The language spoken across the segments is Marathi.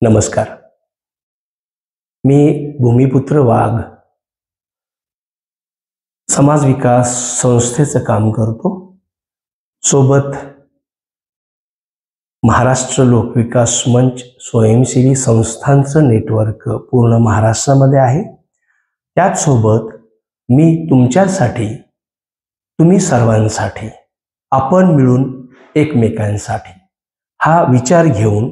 नमस्कार. मी भूमिपुत्र वाघ समाज विकास संस्थेचं काम करतो. सोबत महाराष्ट्र लोकविकास मंच स्वयंसेवी संस्थांचं नेटवर्क पूर्ण महाराष्ट्रामध्ये आहे. त्याचसोबत मी तुमच्यासाठी, तुम्ही सर्वांसाठी, आपण मिळून एकमेकांसाठी हा विचार घेऊन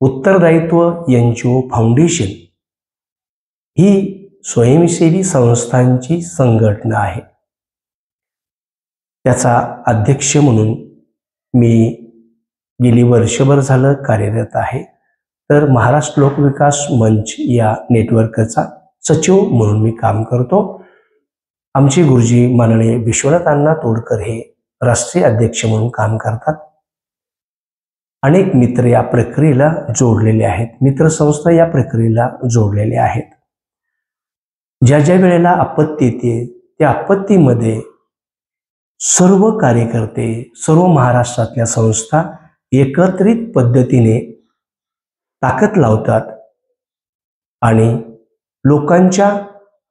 उत्तरदायित्व एनजीओ फाउंडेशन ही स्वयंसेवी संस्थांची संघटना आहे. त्याचा अध्यक्ष म्हणून मी गेली वर्षभर झालं कार्यरत आहे. तर महाराष्ट्र लोकविकास मंच या नेटवर्कचा सचिव म्हणून मी काम करतो. आमचे गुरुजी माननीय विश्वनाथ अण्णा तोडकर हे राष्ट्रीय अध्यक्ष म्हणून काम करतात. अनेक मित्र या प्रक्रियेला जोडलेले आहेत, मित्रसंस्था या प्रक्रियेला जोडलेले आहेत. ज्या ज्या वेळेला आपत्ती येते त्या आपत्तीमध्ये सर्व कार्यकर्ते, सर्व महाराष्ट्रातल्या संस्था एकत्रित पद्धतीने ताकद लावतात आणि लोकांच्या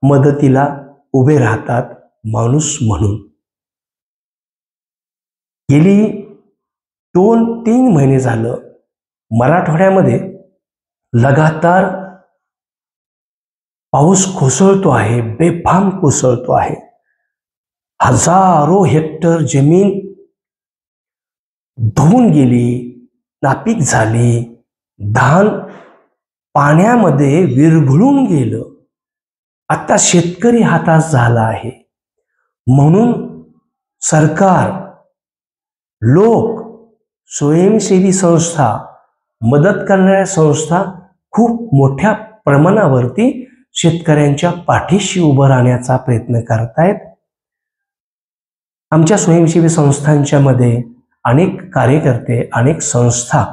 मदतीला उभे राहतात माणूस म्हणून. गेली 2-3 महिने झालं मराठवाड्यामध्ये लगातार पाऊस कोसळतो आहे, बेफाम कोसळतो आहे. हजारो हेक्टर जमीन धुवून गेली, नापीक झाली, धान पाण्यामध्ये विरघळून गेलं. आता शेतकरी हताश झाला आहे. म्हणून सरकार, लोक, स्वयंसेवी संस्था, मदत करणाऱ्या संस्था खूप मोठ्या प्रमाणावरती शेतकऱ्यांच्या पाठीशी उभं राहण्याचा प्रयत्न करतायत. आमच्या स्वयंसेवी संस्थांच्या मध्ये अनेक कार्यकर्ते, अनेक संस्था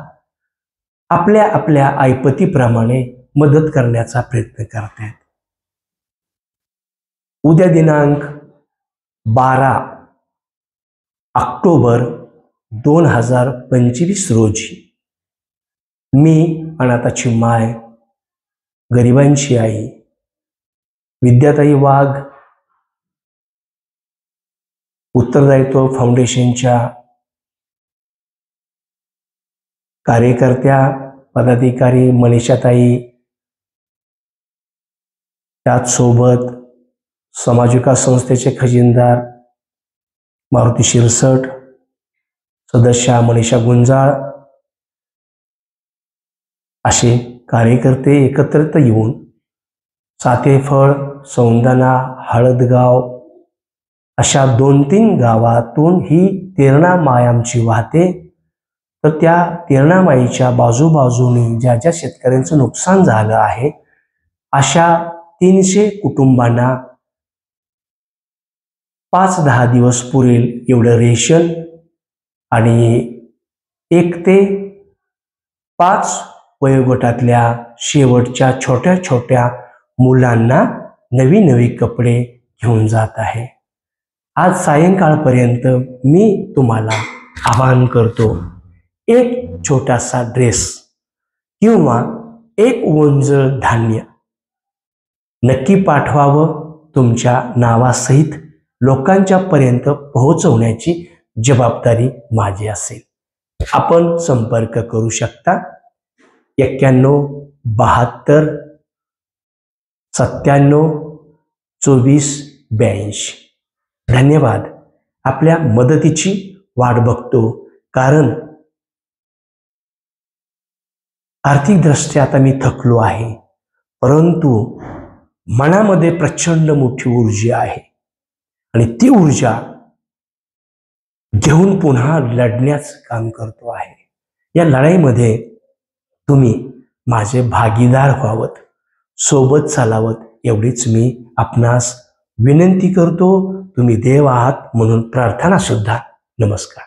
आपल्या आपल्या ऐपतीप्रमाणे मदत करण्याचा प्रयत्न करतायत. उद्या दिनांक 12 ऑक्टोबर 2025 रोजी मी, अनाथाची माय, गरिबांची आई विद्याताई वाघ, उत्तरदायित्व फाउंडेशनच्या कार्यकर्त्या, पदाधिकारी मनीषाताई, त्याचसोबत समाज विकास संस्थेचे खजिनदार मारुती शिरसट, सदस्या मनीषा गुंजाळ असे कार्यकर्ते एकत्रित येऊन सातेफळ, सौंदना, हळदगाव अशा 2-3 गावातून ही तेरणा माय आमची वाहते. तर त्या तेरणा माईच्या बाजूबाजूने ज्या ज्या शेतकऱ्यांचं नुकसान झालं आहे अशा 300 कुटुंबांना 5-10 दिवस पुरेल एवढं रेशन आणि 1 ते 5 वयोगटातल्या शेवटच्या छोट्या छोट्या मुलांना नवी नवी कपडे घेऊन जात आहे. आज सायंकाळपर्यंत मी तुम्हाला आवाहन करतो, एक छोटासा ड्रेस किंवा एक ओंजळ धान्य नक्की पाठवावं. तुमच्या नावासहित लोकांच्या पर्यंत पोहोचवण्याची जबाबदारी माझी असेल. आपण संपर्क करू शकता 91 72 97 24 82. धन्यवाद. आपल्या मदतीची वाट बघतो. कारण आर्थिकदृष्ट्या आता मी थकलो आहे, परंतु मनामध्ये प्रचंड मोठी ऊर्जा आहे आणि ती ऊर्जा घेऊन पुन्हा लढण्याचं काम करतो आहे. या लढाईमध्ये तुम्ही माझे भागीदार व्हावत, सोबत चालावत एवढीच मी आपणास विनंती करतो. तुम्ही देव आहात म्हणून प्रार्थना सुद्धा. नमस्कार.